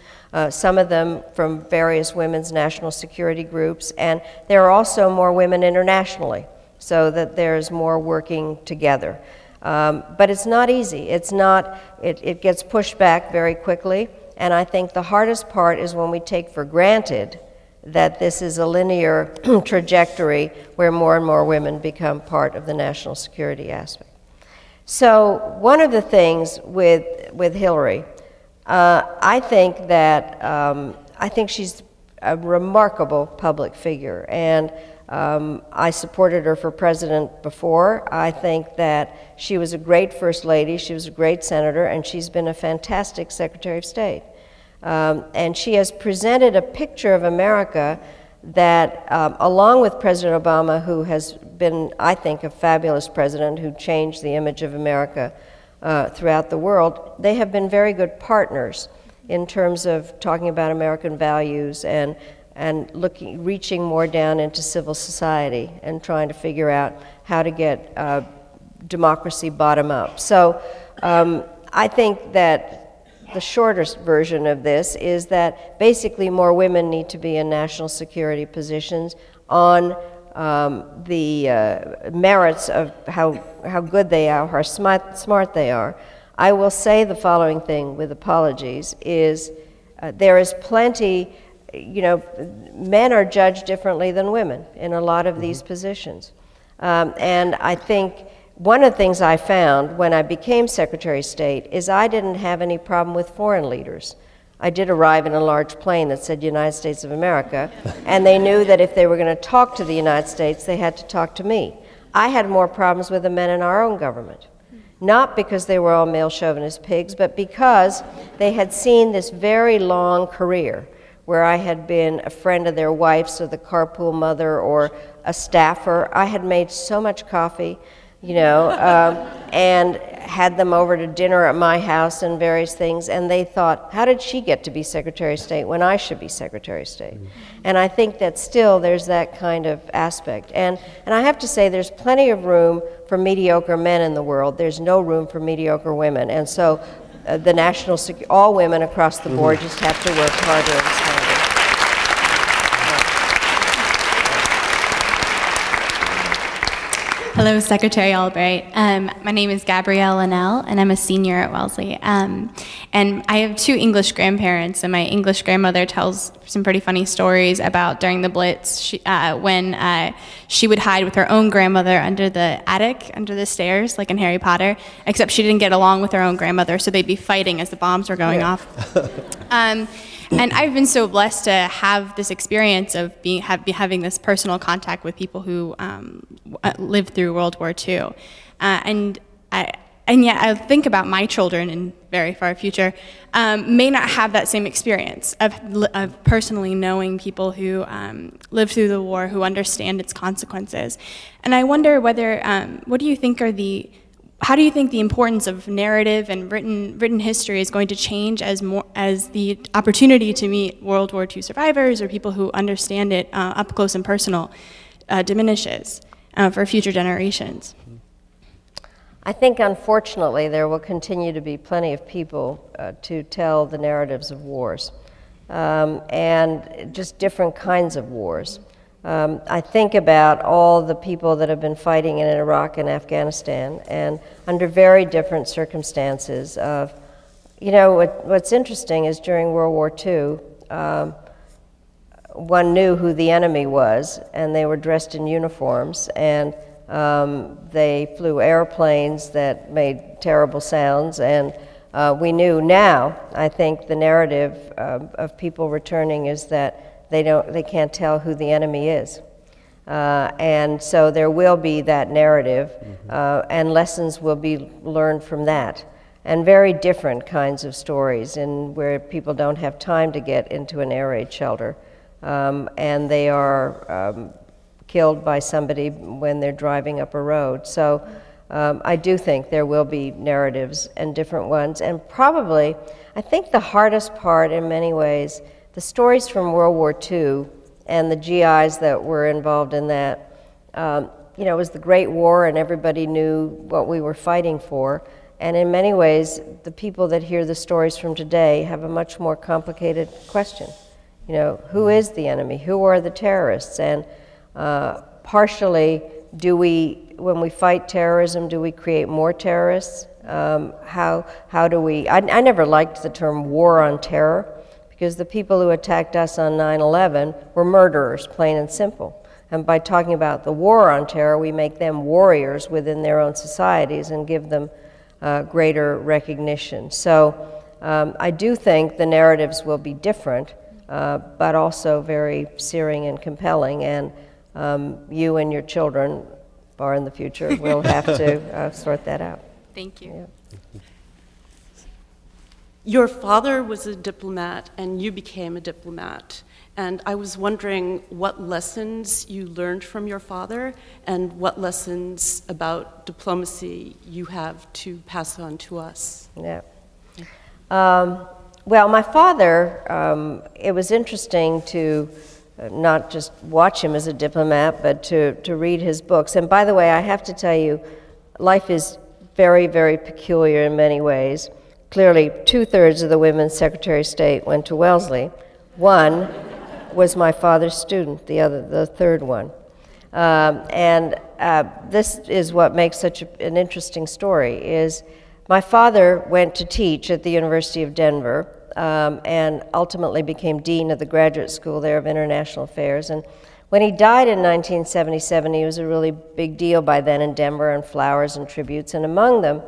some of them from various women's national security groups, and there are also more women internationally, so that there's more working together. But it's not easy. It's not, it gets pushed back very quickly, and I think the hardest part is when we take for granted that this is a linear trajectory where more and more women become part of the national security aspect. So one of the things with Hillary, I think that I think she's a remarkable public figure, and I supported her for president before. I think that she was a great first lady, she was a great senator, and she's been a fantastic Secretary of State. And she has presented a picture of America that, along with President Obama, who has been, I think, a fabulous president who changed the image of America throughout the world, they have been very good partners in terms of talking about American values and reaching more down into civil society and trying to figure out how to get democracy bottom up. So I think that the shortest version of this is that basically more women need to be in national security positions on the merits of how good they are, how smart they are. I will say the following thing with apologies is there is plenty, you know, men are judged differently than women in a lot of these positions. And I think one of the things I found when I became Secretary of State is I didn't have any problem with foreign leaders. I did arrive in a large plane that said United States of America, and they knew that if they were going to talk to the United States, they had to talk to me. I had more problems with the men in our own government. Not because they were all male chauvinist pigs, but because they had seen this very long career where I had been a friend of their wives, or the carpool mother, or a staffer. I had made so much coffee, you know, and had them over to dinner at my house and various things, and they thought, how did she get to be Secretary of State when I should be Secretary of State? And I think that still there's that kind of aspect. And I have to say there's plenty of room for mediocre men in the world. There's no room for mediocre women. And so the national, all women across the board just have to work harder and smarter.
Hello, Secretary Albright. My name is Gabrielle Linnell, and I'm a senior at Wellesley. And I have two English grandparents, and my English grandmother tells some pretty funny stories about during the Blitz when she would hide with her own grandmother under the attic, under the stairs, like in Harry Potter, except she didn't get along with her own grandmother, so they'd be fighting as the bombs were going off. And I've been so blessed to have this experience of having this personal contact with people who lived through World War II. And yet I think about my children in very far future may not have that same experience of personally knowing people who lived through the war, who understand its consequences. And I wonder whether, how do you think the importance of narrative and written history is going to change as the opportunity to meet World War II survivors or people who understand it up close and personal diminishes for future generations?
I think, unfortunately, there will continue to be plenty of people to tell the narratives of wars, and just different kinds of wars. I think about all the people that have been fighting in Iraq and Afghanistan, and under very different circumstances of, you know, what's interesting is during World War II, one knew who the enemy was, and they were dressed in uniforms, and they flew airplanes that made terrible sounds, and we knew now, I think the narrative of people returning is that they can't tell who the enemy is. And so there will be that narrative, and lessons will be learned from that. And very different kinds of stories where people don't have time to get into an air raid shelter, and they are killed by somebody when they're driving up a road. So I do think there will be narratives and different ones. And probably, I think the hardest part in many ways, the stories from World War II and the GIs that were involved in that, it was the Great War and everybody knew what we were fighting for. And in many ways, the people that hear the stories from today have a much more complicated question. Who is the enemy? Who are the terrorists? And partially, when we fight terrorism, do we create more terrorists? How do we, I never liked the term war on terror, because the people who attacked us on 9/11 were murderers, plain and simple. And by talking about the war on terror, we make them warriors within their own societies and give them greater recognition. So I do think the narratives will be different, but also very searing and compelling, and you and your children, far in the future, will have to sort that out.
Thank you.
Yeah.
Your father was a diplomat, and you became a diplomat. And I was wondering what lessons you learned from your father and what lessons about diplomacy you have to pass on to us.
Yeah. Well, my father, it was interesting to not just watch him as a diplomat, but to read his books. And by the way, I have to tell you, life is very, very peculiar in many ways. Clearly, 2/3 of the women's Secretary of State went to Wellesley. One was my father's student, the third one. This is what makes such an interesting story, is my father went to teach at the University of Denver and ultimately became dean of the graduate school there of international affairs. And when he died in 1977, he was a really big deal by then in Denver, and flowers and tributes, and among them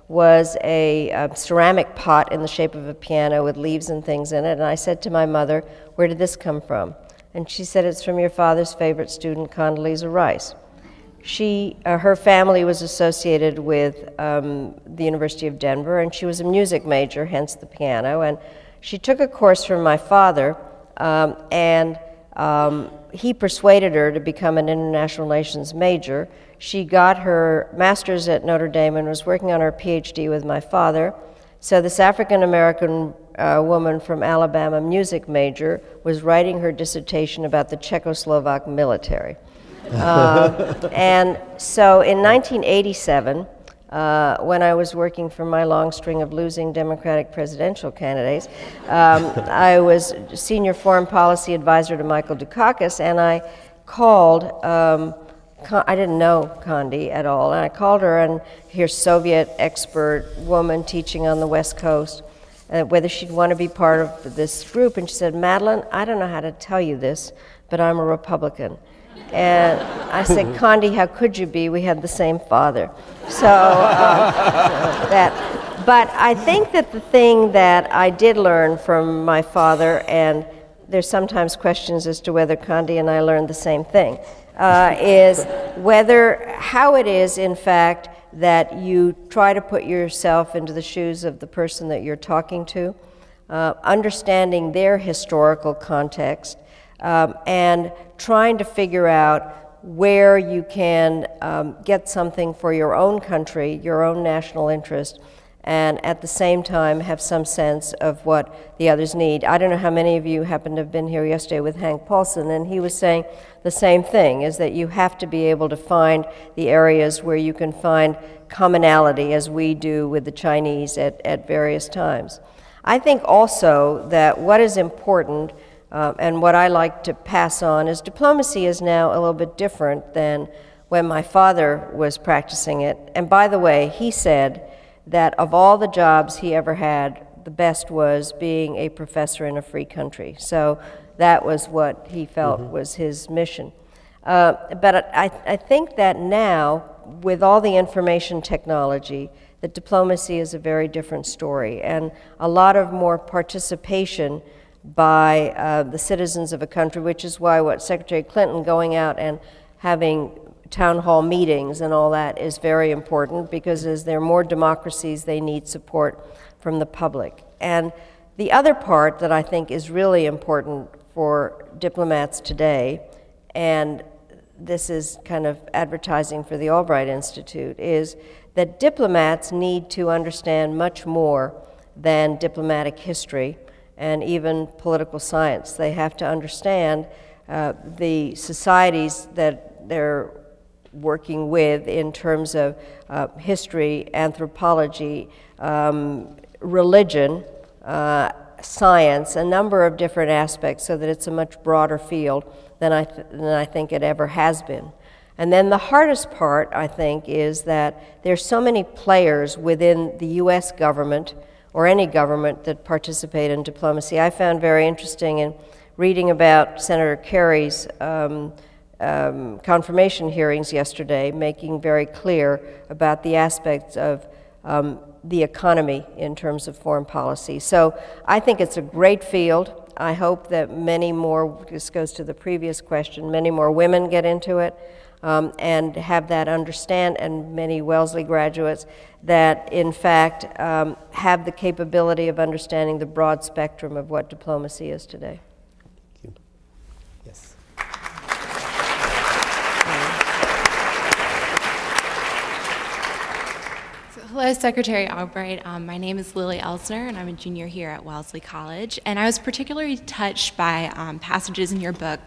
was a ceramic pot in the shape of a piano with leaves and things in it. And I said to my mother, "Where did this come from?" And she said, "It's from your father's favorite student, Condoleezza Rice." Her family was associated with the University of Denver, and she was a music major, hence the piano. And she took a course from my father, and he persuaded her to become an international relations major. She got her master's at Notre Dame and was working on her PhD with my father. So this African-American woman from Alabama, music major, was writing her dissertation about the Czechoslovak military. And so in 1987, when I was working for my long string of losing Democratic presidential candidates, I was senior foreign policy advisor to Michael Dukakis, and I called, I didn't know Condi at all, and I called her, and here's Soviet expert woman teaching on the West Coast, whether she'd want to be part of this group, and she said, "Madeleine, I don't know how to tell you this, but I'm a Republican." And I said, "Condi, how could you be? We had the same father." But I think that the thing that I did learn from my father, and there's sometimes questions as to whether Condi and I learned the same thing, is how it is, in fact, that you try to put yourself into the shoes of the person that you're talking to, understanding their historical context, and trying to figure out where you can get something for your own country, your own national interest, and at the same time have some sense of what the others need. I don't know how many of you happened to have been here yesterday with Hank Paulson, and he was saying the same thing, is that you have to be able to find the areas where you can find commonality, as we do with the Chinese at various times. I think also that what is important, and what I like to pass on, is diplomacy is now a little bit different than when my father was practicing it. And by the way, he said that of all the jobs he ever had, the best was being a professor in a free country. So that was what he felt was his mission. But I think that now, with all the information technology, that diplomacy is a very different story, and a lot of more participation by the citizens of a country, which is why what Secretary Clinton going out and having town hall meetings and all that is very important, because as there are more democracies, they need support from the public. And the other part that I think is really important for diplomats today, and this is kind of advertising for the Albright Institute, is that diplomats need to understand much more than diplomatic history and even political science. They have to understand the societies that they're working with in terms of history, anthropology, religion, science, a number of different aspects, so that it's a much broader field than I think it ever has been. And then the hardest part, I think, is that there's so many players within the US government or any government that participate in diplomacy. I found very interesting in reading about Senator Kerry's confirmation hearings yesterday, making very clear about the aspects of the economy in terms of foreign policy. So I think it's a great field. I hope that many more, this goes to the previous question, many more women get into it and have that understand, and many Wellesley graduates that in fact have the capability of understanding the broad spectrum of what diplomacy is today.
Thank you. Yes.
Hello, Secretary Albright. My name is Lily Elsner, and I'm a junior here at Wellesley College. And I was particularly touched by passages in your book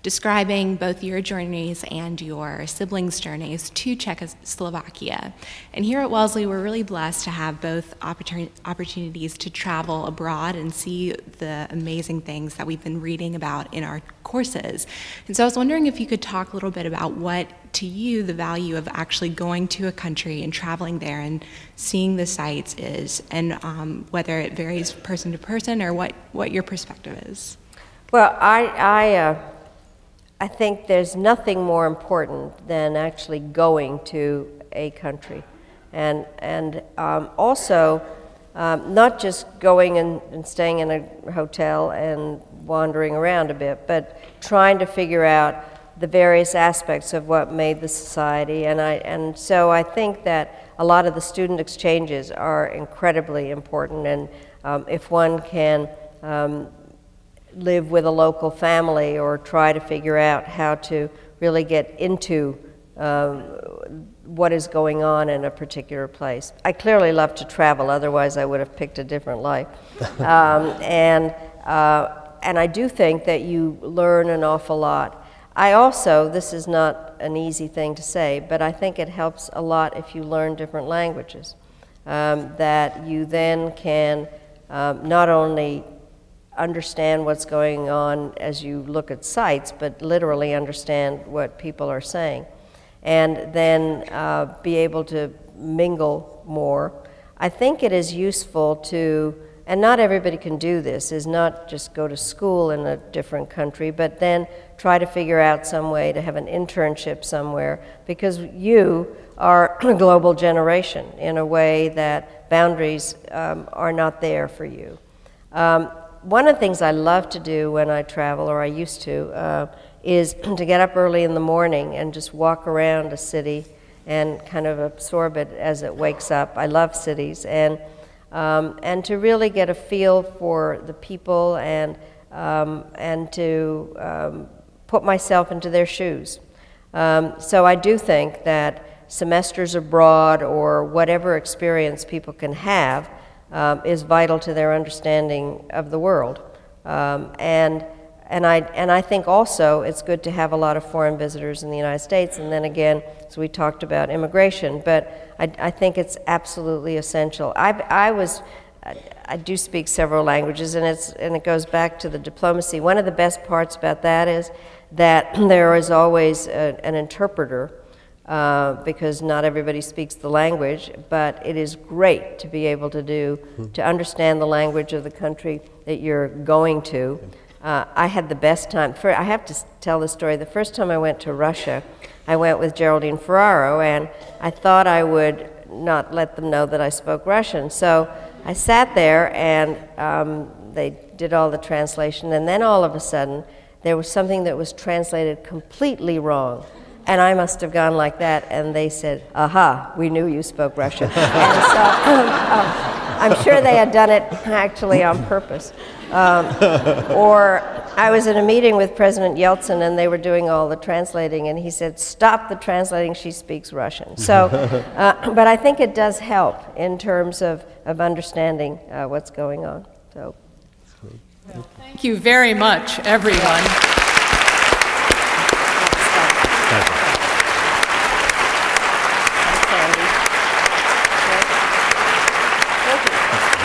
describing both your journeys and your siblings' journeys to Czechoslovakia. And here at Wellesley, we're really blessed to have both opportunities to travel abroad and see the amazing things that we've been reading about in our courses. And so I was wondering if you could talk a little bit about what, to you, the value of actually going to a country and traveling there and seeing the sights is, and whether it varies person to person, or what your perspective is.
Well, I think there's nothing more important than actually going to a country. And also, not just going and staying in a hotel and wandering around a bit, but trying to figure out the various aspects of what made the society. And so I think that a lot of the student exchanges are incredibly important. And if one can live with a local family or try to figure out how to really get into what is going on in a particular place. I clearly love to travel, otherwise I would have picked a different life. And I do think that you learn an awful lot. I also, this is not an easy thing to say, but I think it helps a lot if you learn different languages, that you then can not only understand what's going on as you look at sites, but literally understand what people are saying, and then be able to mingle more. I think it is useful to, and not everybody can do this, is not just go to school in a different country, but then try to figure out some way to have an internship somewhere, because you are a global generation in a way that boundaries are not there for you. One of the things I love to do when I travel, or I used to, is to get up early in the morning and just walk around a city and kind of absorb it as it wakes up. I love cities, and to really get a feel for the people and to put myself into their shoes. So I do think that semesters abroad or whatever experience people can have is vital to their understanding of the world. And I think also it's good to have a lot of foreign visitors in the United States, and then again, so we talked about immigration, but I think it's absolutely essential. I do speak several languages, and it goes back to the diplomacy. One of the best parts about that is that there is always an interpreter, because not everybody speaks the language, but it is great to be able to understand the language of the country that you're going to. I had the best time. I have to tell the story. The first time I went to Russia, I went with Geraldine Ferraro, and I thought I would not let them know that I spoke Russian. So I sat there, and they did all the translation, and then all of a sudden, there was something that was translated completely wrong. And I must have gone like that, and they said, aha, we knew you spoke Russian. And so I'm sure they had done it actually on purpose. Or I was in a meeting with President Yeltsin, and they were doing all the translating, and he said, stop the translating, she speaks Russian. So, but I think it does help in terms of understanding what's going on. So.
Well, thank you very much, everyone.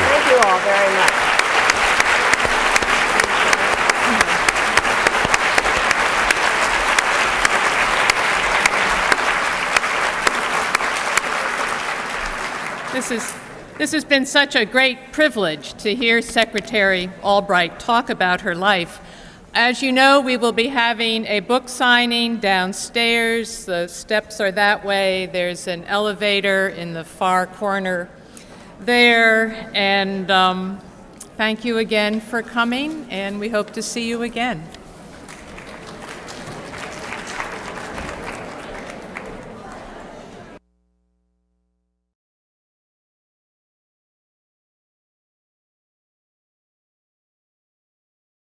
Thank you all very much.
This has been such a great privilege to hear Secretary Albright talk about her life. As you know, we will be having a book signing downstairs. The steps are that way. There's an elevator in the far corner there. And thank you again for coming, and we hope to see you again.